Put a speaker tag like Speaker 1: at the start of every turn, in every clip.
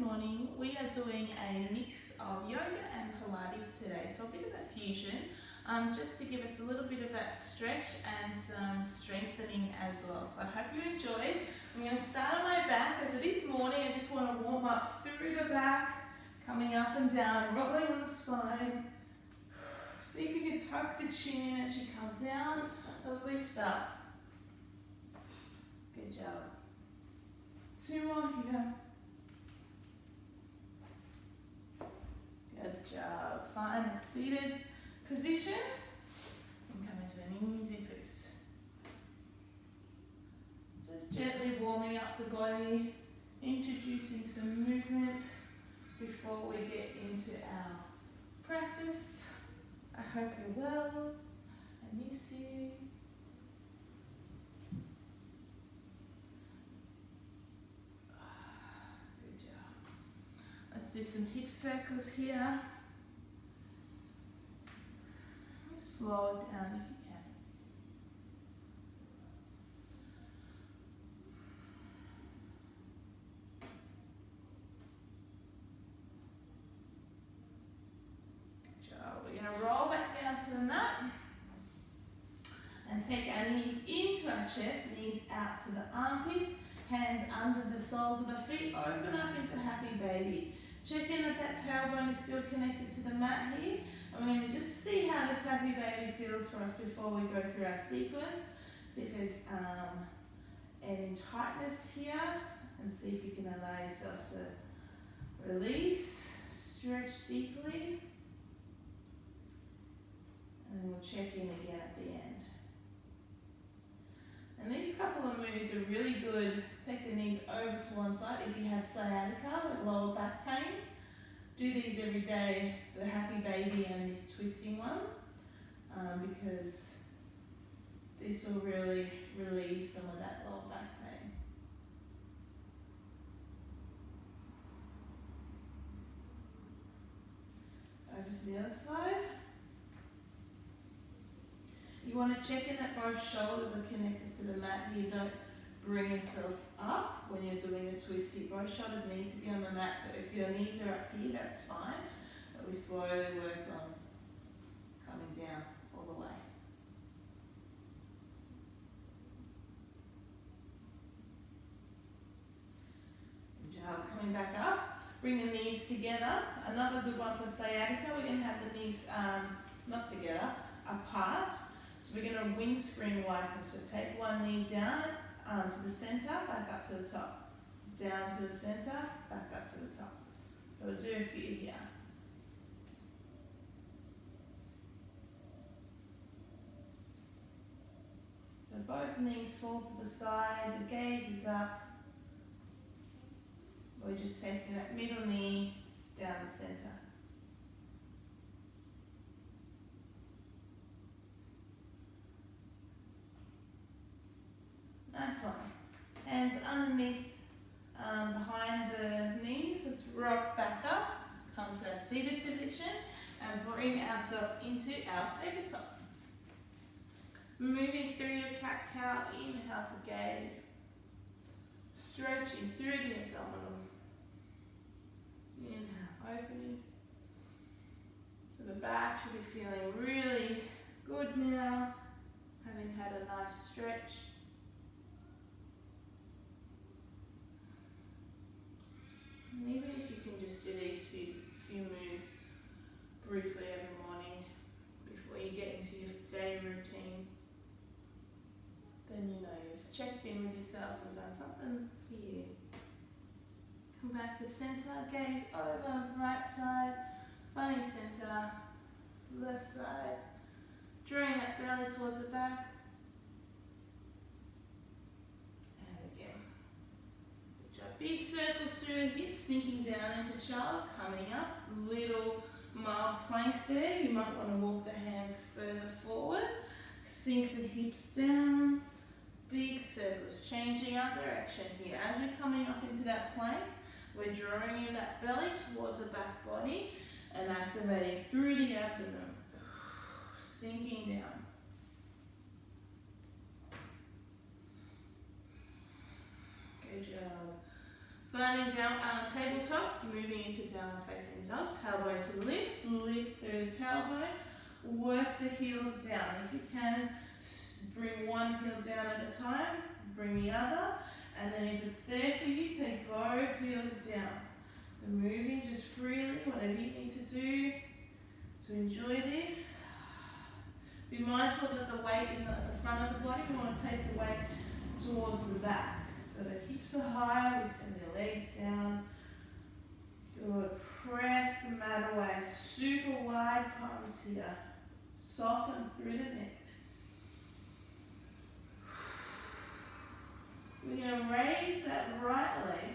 Speaker 1: morning. We are doing a mix of yoga and Pilates today, so a bit of a fusion, just to give us a little bit of that stretch and some strengthening as well. So I hope you enjoy. I'm going to start on my back. As it is morning, I just want to warm up through the back, coming up and down, rolling on the spine. See if you can tuck the chin as you come down and lift up. Good job. 2 more here. Good job. Find a seated position and come into an easy twist. Just gently warming up the body, introducing some movement before we get into our practice. I hope you're well. I miss you. Let's do some hip circles here. Slow it down if you can. Good job. We're going to roll back down to the mat and take our knees into our chest, knees out to the armpits, hands under the soles of the feet, open up into happy baby. Check in that tailbone is still connected to the mat here. And we're going to just see how this happy baby feels for us before we go through our sequence. See if there's any tightness here, and see if you can allow yourself to release, stretch deeply. And then we'll check in again at the end. And these couple of moves are really good. Take the knees over to one side if you have sciatica, like lower back pain. Do these every day, the happy baby and this twisting one, because this will really relieve some of that lower back pain. Over to the other side. You want to check in that both shoulders are connected to the mat here. Don't bring yourself up when you're doing a twist here. Both shoulders need to be on the mat, so if your knees are up here, that's fine. But we slowly work on coming down all the way. Good job. Coming back up. Bring the knees together. Another good one for sciatica. We're going to have the knees not together, apart. So we're going to windscreen wipe them. So take one knee down to the center, back up to the top. Down to the center, back up to the top. So we'll do a few here. So both knees fall to the side, the gaze is up. We're just taking that middle knee down the center. Nice one. Hands underneath, behind the knees. Let's rock back up, come to our seated position, and bring ourselves into our tabletop. Moving through your cat-cow, inhale to gaze. Stretching through the abdominal. Inhale, opening. So the back should be feeling really good now, having had a nice stretch. And even if you can just do these few moves briefly every morning before you get into your day routine, then you know you've checked in with yourself and done something for you. Come back to center, gaze over, right side, finding center, left side, drawing that belly towards the back. Big circles through the hips, sinking down into child, coming up, little mild plank there. You might want to walk the hands further forward, sink the hips down, big circles, changing our direction here. As we're coming up into that plank, we're drawing in that belly towards the back body and activating through the abdomen, sinking down. Good job. Finding down tabletop, moving into downward facing dog. Tailbone to lift, lift through the tailbone. Work the heels down. If you can, bring one heel down at a time, bring the other, and then if it's there for you, take both heels down. And moving just freely, whatever you need to do to enjoy this. Be mindful that the weight is not at the front of the body. We want to take the weight towards the back. So the hips are high, we send the legs down. Good. Press the mat away. Super wide palms here. Soften through the neck. We're going to raise that right leg.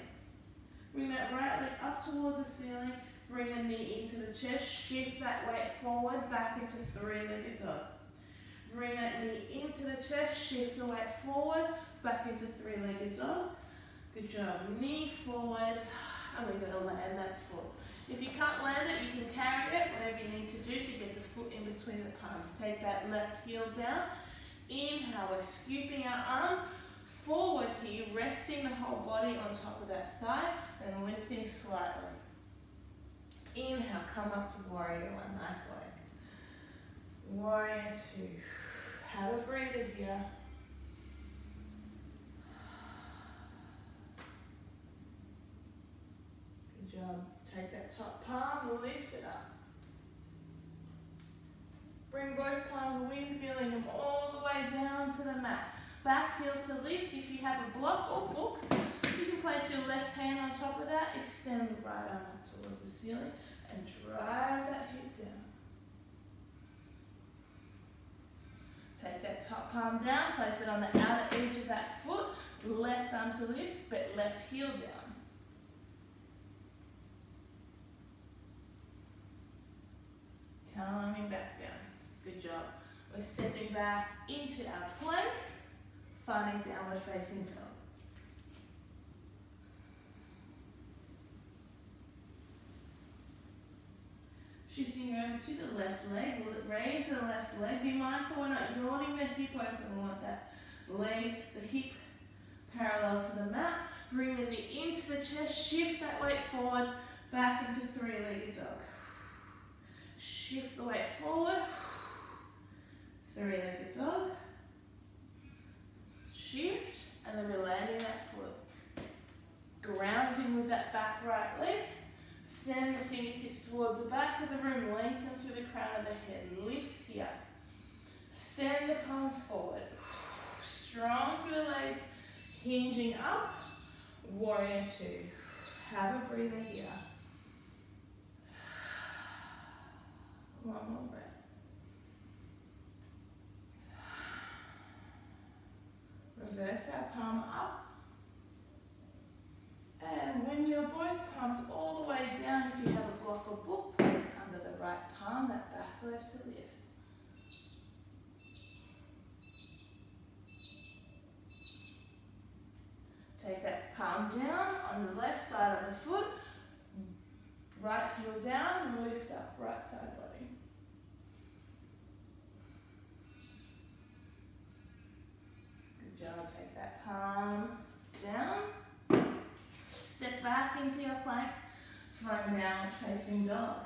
Speaker 1: Bring that right leg up towards the ceiling. Bring the knee into the chest. Shift that weight forward, back into three-legged dog. Bring that knee into the chest. Shift the weight forward, back into three-legged dog. Good job. Knee forward, and we're going to land that foot. If you can't land it, you can carry it, whatever you need to do to get the foot in between the palms. Take that left heel down. Inhale, we're scooping our arms forward here, resting the whole body on top of that thigh and lifting slightly. Inhale, come up to warrior one, nice way. Warrior two. Have a breather here. Good job. Take that top palm, lift it up. Bring both palms, windmilling them all the way down to the mat. Back heel to lift. If you have a block or book, you can place your left hand on top of that, extend the right arm up towards the ceiling, and drive that hip down. Take that top palm down, place it on the outer edge of that foot, left arm to lift, but left heel down. Coming back down. Good job. We're stepping back into our plank, finding downward facing dog. Shifting over to the left leg, raise the left leg. Be mindful we're not yawning the hip open. We want that leg, the hip parallel to the mat. Bring the knee into the chest, shift that weight forward, back into three-legged dog. Shift the weight forward, three-legged dog. Shift, and then we're landing that foot. Grounding with that back right leg. Send the fingertips towards the back of the room, lengthen through the crown of the head. Lift here. Send the palms forward. Strong through the legs, hinging up. Warrior two. Have a breather here. One more breath. Reverse our palm up. And when your both palms all the way down, if you have a block or book, place it under the right palm, that back left to lift. Take that palm down on the left side of the foot, right heel down, lift up, right side body. Good job, take that palm down. Step back into your plank, find downward facing dog.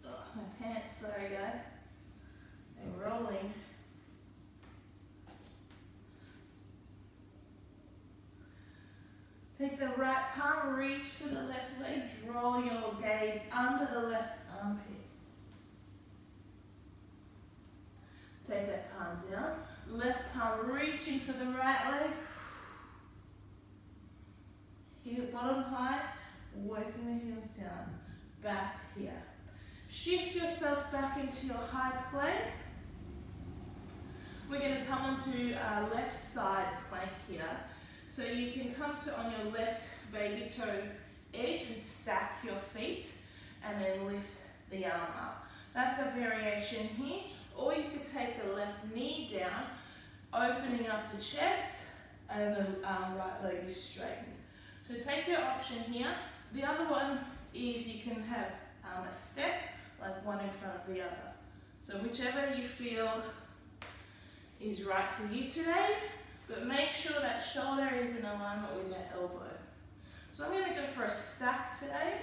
Speaker 1: Oh, my pants, sorry guys. They're rolling. Take the right palm, reach for the left leg, draw your gaze under the left armpit. Take that palm down. Left palm reaching for the right leg. Heel bottom high, working the heels down. Back here. Shift yourself back into your high plank. We're going to come onto our left side plank here. So you can come to on your left baby toe edge and stack your feet and then lift the arm up. That's a variation here. Or you could take the left knee down, opening up the chest, and the right leg is straightened. So take your option here. The other one is you can have a step, like one in front of the other. So whichever you feel is right for you today, but make sure that shoulder is in alignment with that elbow. So I'm going to go for a stack today.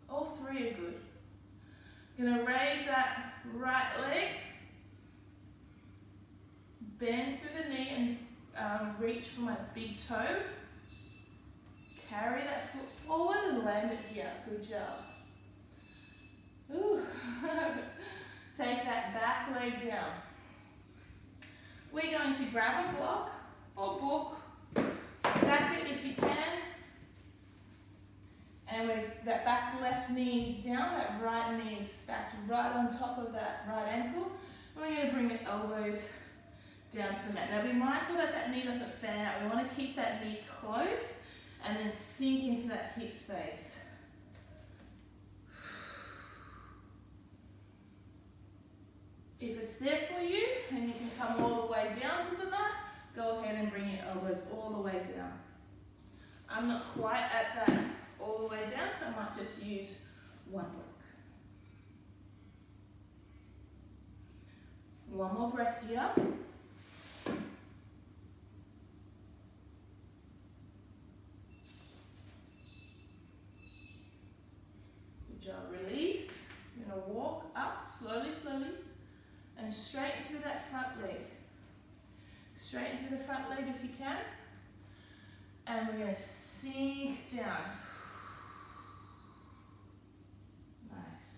Speaker 1: All three are good. I'm going to raise that right leg, bend through the knee and reach for my big toe. Carry that foot forward and land it here. Good job. Ooh. Take that back leg down. We're going to grab a block or book, stack it if you can, and that back left knee is down, that right knee is stacked right on top of that right ankle. And we're going to bring the elbows down to the mat. Now be mindful that that knee doesn't fan out. We want to keep that knee close and then sink into that hip space. If it's there for you and you can come all the way down to the mat, go ahead and bring your elbows all the way down. I'm not quite at that all the way down, so I might just use one block. One more breath here. Good job. Release. You're going to walk up slowly, slowly, and straighten through that front leg. Straighten through the front leg if you can. And we're going to sink down. Nice.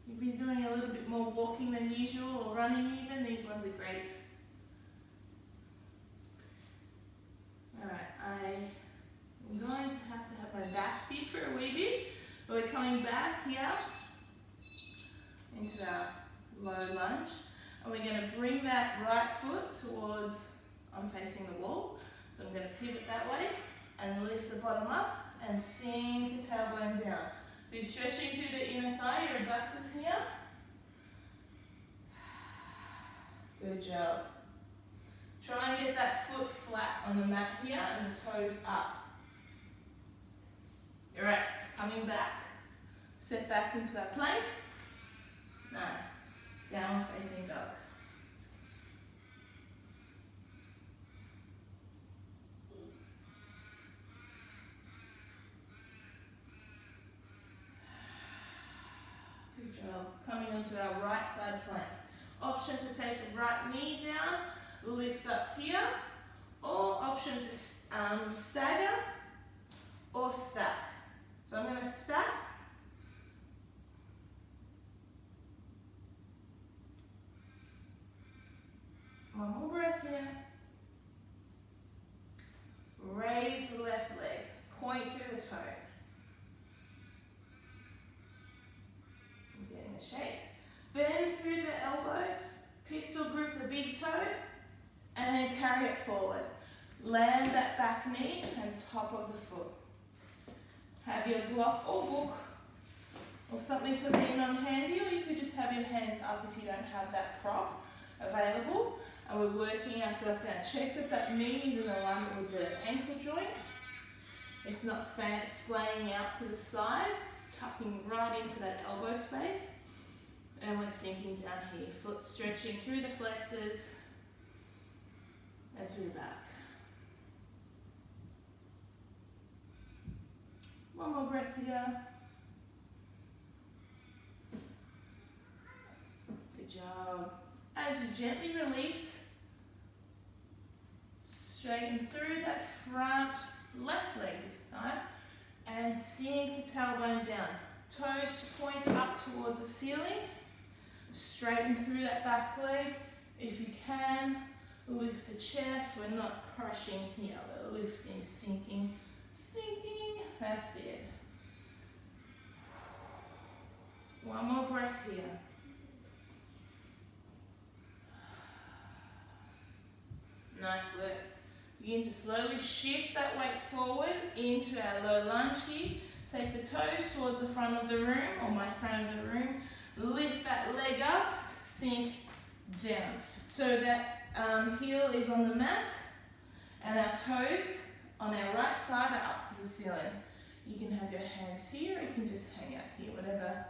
Speaker 1: You've been doing a little bit more walking than usual or running even. These ones are great. Alright, I'm going to have my back to you for a wee bit. We're coming back here into our low lunge. And we're going to bring that right foot towards, I'm facing the wall. So I'm going to pivot that way and lift the bottom up and sink the tailbone down. So you're stretching through the inner thigh, your adductors here. Good job. Try and get that foot flat on the mat here and the toes up. Alright, coming back. Step back into that plank. Nice. Downward facing dog. Good job. Coming onto our right side plank. Option to take the right knee down, lift up here, or option to stagger or stack. So I'm going to stack. One more breath here. Raise the left leg. Point through the toe. I'm getting the shakes. Bend through the elbow. Pistol grip the big toe. And then carry it forward. Land that back knee and top of the foot. Have your block or book or something to lean on handy, or you could just have your hands up if you don't have that prop available. And we're working ourselves down. Check that knee is in alignment with the ankle joint. It's not splaying out to the side. It's tucking right into that elbow space. And we're sinking down here. Foot stretching through the flexors and through the back. One more breath here. Good job. As you gently release, straighten through that front left leg this time and sink the tailbone down. Toes to point up towards the ceiling. Straighten through that back leg. If you can, lift the chest. We're not crushing here, we're lifting, sinking, sinking. That's it. One more breath here. Nice work. Begin to slowly shift that weight forward into our low lunge here. Take the toes towards the front of the room, or my front of the room. Lift that leg up, sink down. So that heel is on the mat, and our toes on our right side are up to the ceiling. You can have your hands here, or you can just hang out here, whatever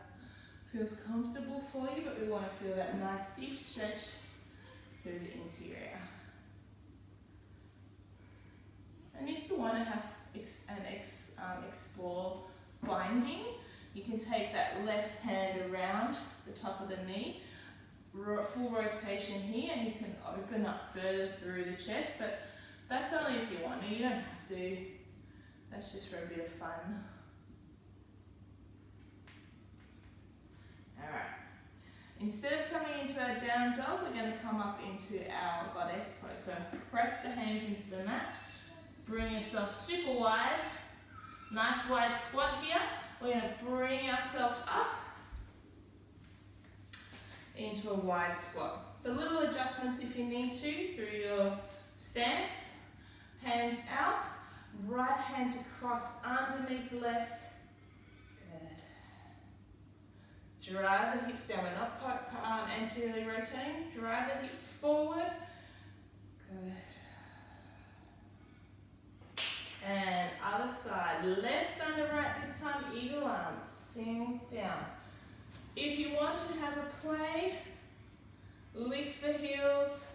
Speaker 1: feels comfortable for you, but we want to feel that nice deep stretch through the interior. And if you want to have explore binding, you can take that left hand around the top of the knee, full rotation here, and you can open up further through the chest, but that's only if you want. You don't have to. That's just for a bit of fun. Alright. Instead of coming into our down dog, we're going to come up into our goddess pose. So press the hands into the mat. Bring yourself super wide. Nice wide squat here. We're going to bring ourselves up into a wide squat. So little adjustments if you need to through your stance. Hands out. Right hand to cross underneath left. Good. Drive the hips down. We're not anteriorly rotating. Drive the hips forward. Good. And other side. Left under right this time. Eagle arms. Sink down. If you want to have a play, lift the heels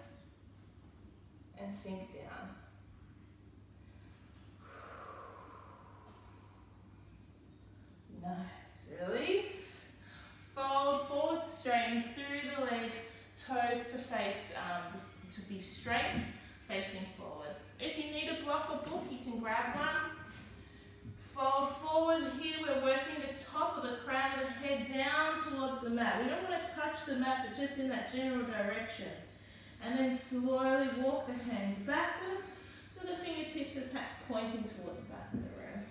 Speaker 1: and sink down. Nice. Release. Fold forward, straighten through the legs, toes to face, to be straight, facing forward. If you need a block or book, you can grab one. Fold forward. Here we're working the top of the crown of the head down towards the mat. We don't want to touch the mat, but just in that general direction. And then slowly walk the hands backwards, so the fingertips are pointing towards the back of the room.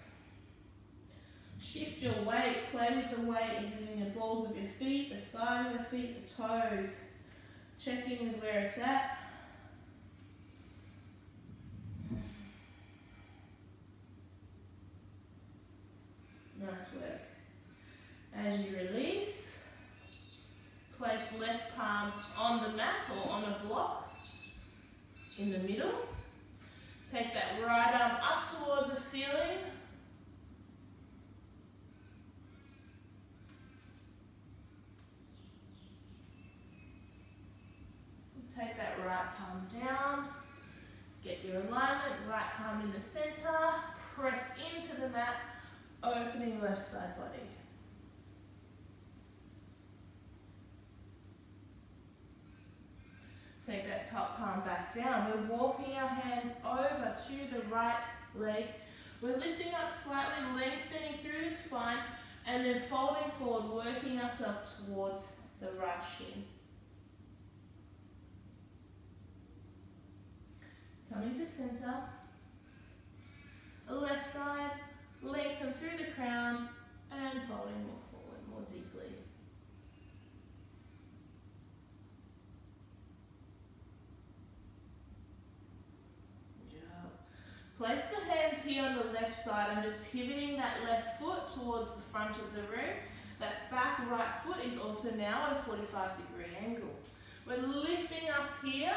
Speaker 1: Shift your weight, play with the weight, is it in the balls of your feet, the side of the feet, the toes. Check in with where it's at. Nice work. As you release, place left palm on the mat or on a block in the middle. Take that right arm up towards the ceiling. Take that right palm down. Get your alignment, right palm in the center. Press into the mat, opening left side body. Take that top palm back down. We're walking our hands over to the right leg. We're lifting up slightly, lengthening through the spine, and then folding forward, working ourselves towards the right shin. Coming to center. Left side, lengthen through the crown, and folding more forward, more deeply. Place the hands here on the left side. I'm just pivoting that left foot towards the front of the room. That back right foot is also now at a 45-degree angle. We're lifting up here.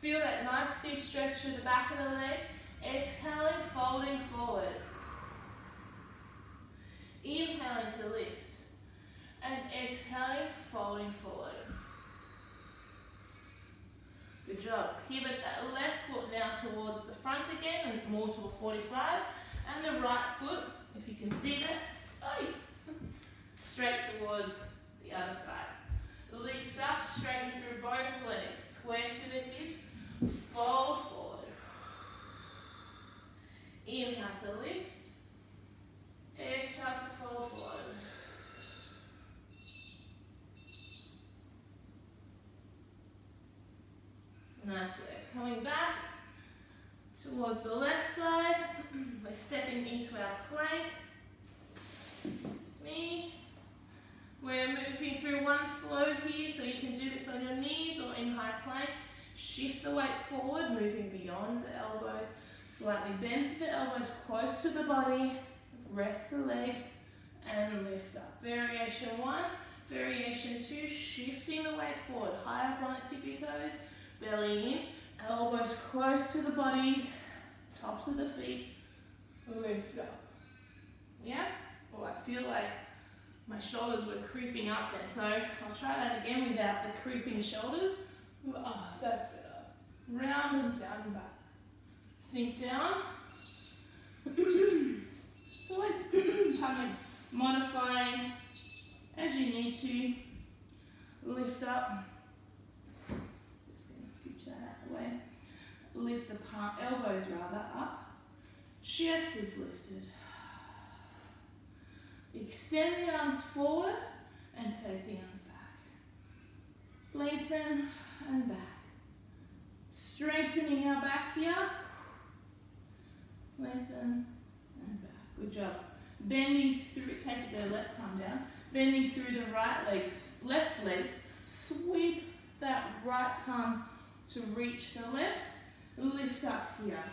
Speaker 1: Feel that nice deep stretch through the back of the leg. Exhaling, folding forward. Inhaling to lift. And exhaling, folding forward. Good job. Pivot that left foot now towards the front again, and more to a 45. And the right foot, if you can see that, straight towards the other side. Lift up, straighten through both legs. Square through the hips. Fold forward. Inhale to lift. Exhale to fold forward. Nice work. Coming back towards the left side. We're stepping into our plank. Excuse me. We're moving through one flow here, so you can do this on your knees or in high plank. Shift the weight forward, moving beyond the elbows. Slightly bend the elbows close to the body. Rest the legs and lift up. Variation 1, variation 2, shifting the weight forward. High up on the tippy toes, belly in, elbows close to the body, tops of the feet, lift up. Yeah? Oh, I feel like My shoulders were creeping up then, so I'll try that again without the creeping shoulders. Oh, that's better. Round and down and back. Sink down. It's always kind of modifying as you need to. Lift up. Just going to scooch that out of the way. Lift the elbows rather up. Chest is lifted. Extend the arms forward and take the arms back. Lengthen and back. Strengthening our back here. Lengthen and back. Good job. Bending through, take the left palm down. Bending through the right leg, left leg. Sweep that right palm to reach the left. Lift up here.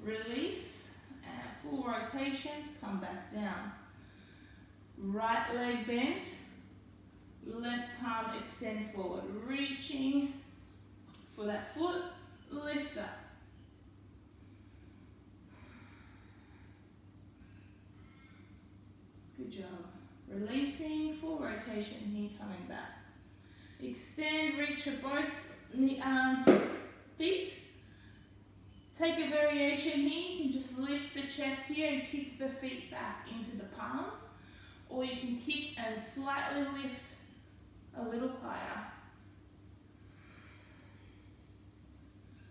Speaker 1: Release, and full rotations, come back down. Right leg bent, left palm extend forward, reaching for that foot, lift up. Good job. Releasing, full rotation here, coming back. Extend, reach for both feet. Take a variation here, you can just lift the chest here and kick the feet back into the palms, or you can kick and slightly lift a little higher.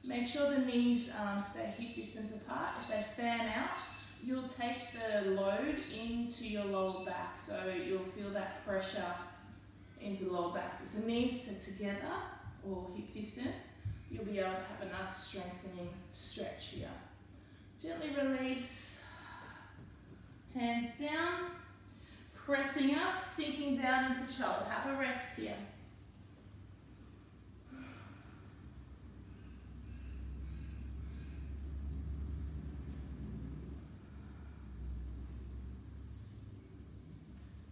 Speaker 1: Make sure the knees stay hip distance apart. If they fan out, you'll take the load into your lower back, so you'll feel that pressure into the lower back. If the knees are together or hip distance, you'll be able to have a nice strengthening stretch here. Gently release, hands down, pressing up, sinking down into child. Have a rest here.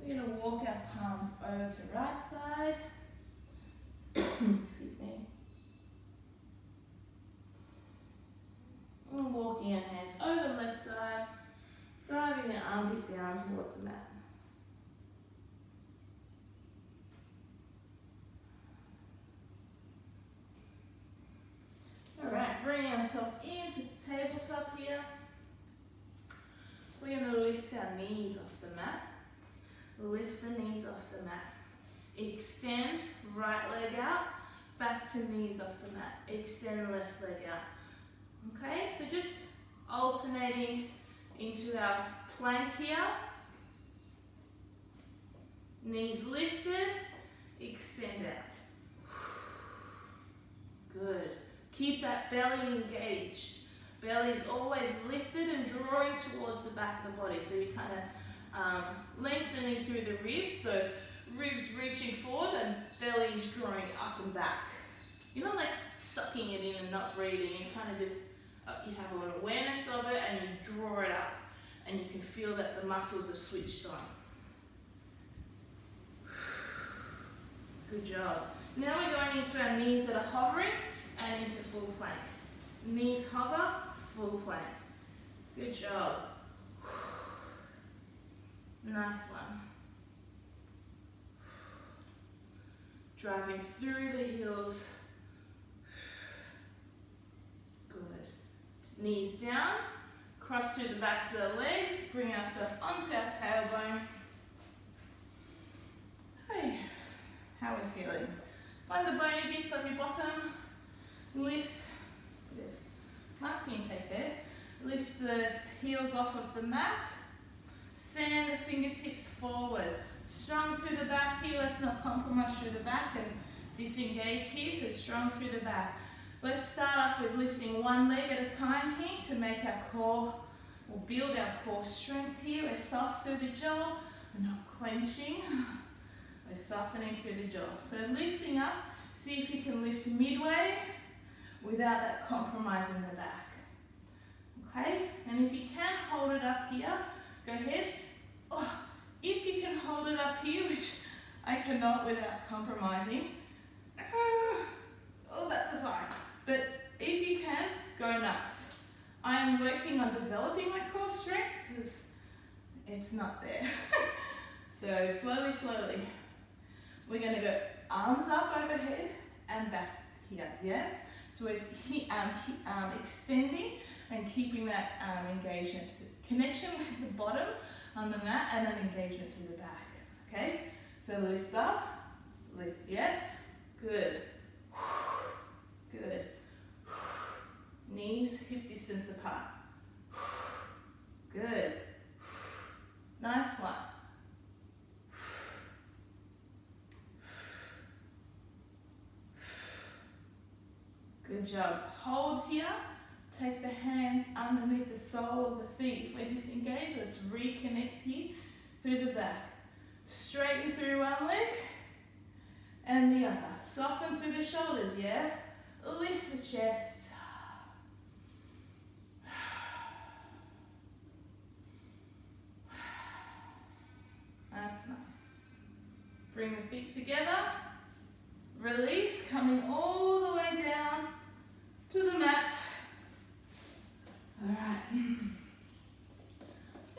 Speaker 1: We're going to walk our palms over to right side. Excuse me. And walking our hands over the left side, driving the armpit down towards the mat. Alright, bring ourselves into the tabletop here. We're going to lift our knees off the mat. Lift the knees off the mat. Extend, right leg out, back to knees off the mat. Extend left leg out. Okay, so just alternating into our plank here. Knees lifted, extend out. Good. Keep that belly engaged. Belly is always lifted and drawing towards the back of the body. So you're kind of lengthening through the ribs. So ribs reaching forward and belly is drawing up and back. You're not like sucking it in and not breathing. You kind of just, you have a little awareness of it and you draw it up. And you can feel that the muscles are switched on. Good job. Now we're going into our knees that are hovering and into full plank. Knees hover, full plank. Good job. Nice one. Driving through the heels. Good. Knees down, cross through the backs of the legs, bring ourselves onto our tailbone. Hey, how are we feeling? Find the bony bits of your bottom. Lift, masking tape there. Lift the heels off of the mat. Send the fingertips forward. Strong through the back here. Let's not compromise through the back and disengage here. So strong through the back. Let's start off with lifting one leg at a time here to make our core, or build our core strength here. We're soft through the jaw. We're not clenching. We're softening through the jaw. So lifting up. See if you can lift midway without that compromise in the back. Okay? And if you can hold it up here, go ahead. Oh, if you can hold it up here, which I cannot without compromising. Oh, that's a sign. But if you can, go nuts. I'm working on developing my core strength because it's not there. So slowly, slowly. We're going to go arms up overhead and back here, yeah? So we're extending and keeping that engagement, connection with the bottom on the mat and an engagement through the back, okay? So lift up, lift, yeah? Good. Good. Knees hip distance apart. Good. Nice one. Good job. Hold here. Take the hands underneath the sole of the feet. If we're disengaged, let's reconnect here through the back. Straighten through one leg and the other. Soften through the shoulders, yeah? Lift the chest. That's nice. Bring the feet together. Release, coming all the way down to the mat. Alright.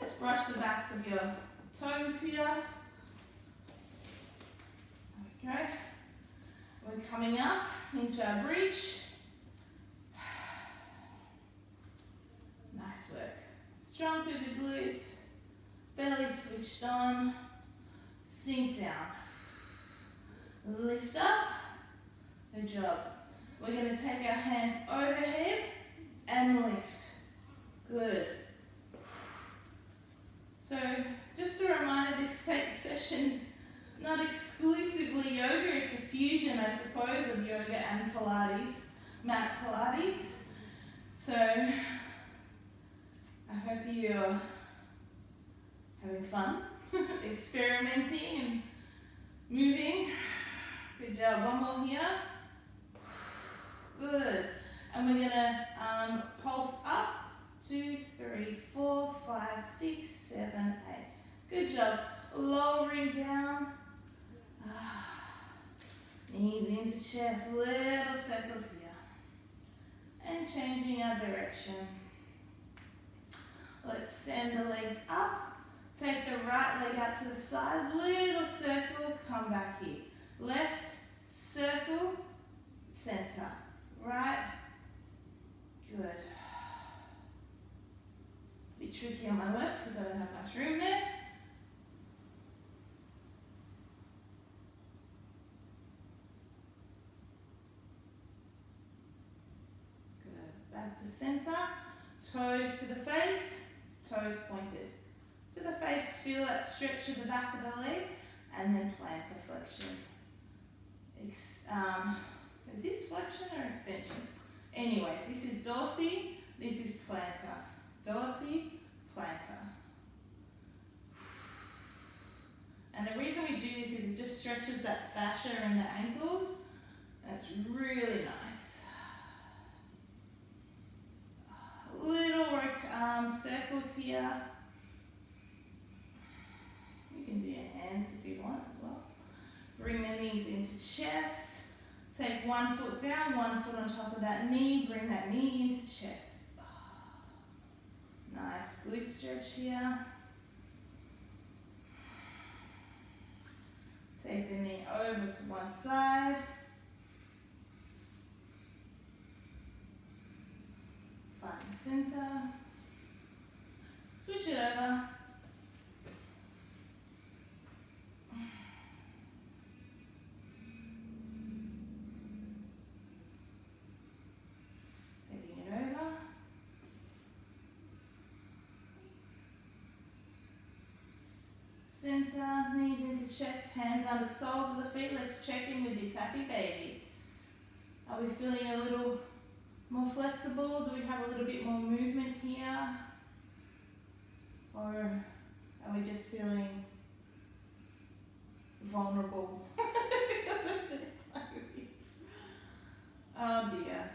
Speaker 1: Just brush the backs of your toes here. Okay. We're coming up into our bridge. Nice work. Strong through the glutes. Belly switched on. Sink down. Lift up. Good job. We're going to take our hands overhead and lift. Good. So, just a reminder, this session is not exclusively yoga, it's a fusion, I suppose, of yoga and Pilates, mat Pilates. So, I hope you're having fun, experimenting and moving. Good job. One more here. Good. And we're going to pulse up. 2, 3, 4, 5, 6, 7, 8. Good job. Lowering down. Knees into chest. Little circles here. And changing our direction. Let's send the legs up. Take the right leg out to the side. Little circle. Come back here. Left, circle, center. Right. Good. It's a bit tricky on my left because I don't have much room there. Good. Back to center. Toes to the face. Toes pointed. To the face, feel that stretch of the back of the leg. And then plantar flexion. Is this flexion or extension? Anyways, this is dorsi, this is plantar. Dorsi, plantar. And the reason we do this is it just stretches that fascia in the ankles. That's really nice. Little worked circles here. You can do your hands if you want as well. Bring the knees into chest. Take one foot down, one foot on top of that knee. Bring that knee into chest. Nice glute stretch here. Take the knee over to one side. Find the center. Switch it over. Center, knees into chest, hands under soles of the feet. Let's check in with this happy baby. Are we feeling a little more flexible? Do we have a little bit more movement here? Or are we just feeling vulnerable? Oh dear.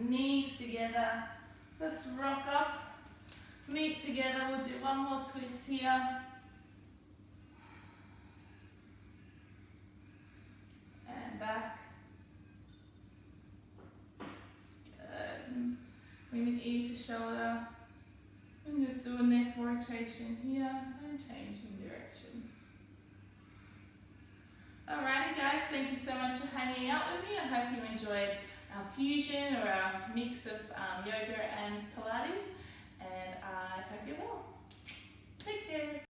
Speaker 1: Knees together. Let's rock up. Meet together. We'll do one more twist here. bringing ear to shoulder. And just do a neck rotation here and changing direction. Alrighty guys, thank you so much for hanging out with me. I hope you enjoyed our fusion or our mix of yoga and Pilates, and I hope you're well. Take care.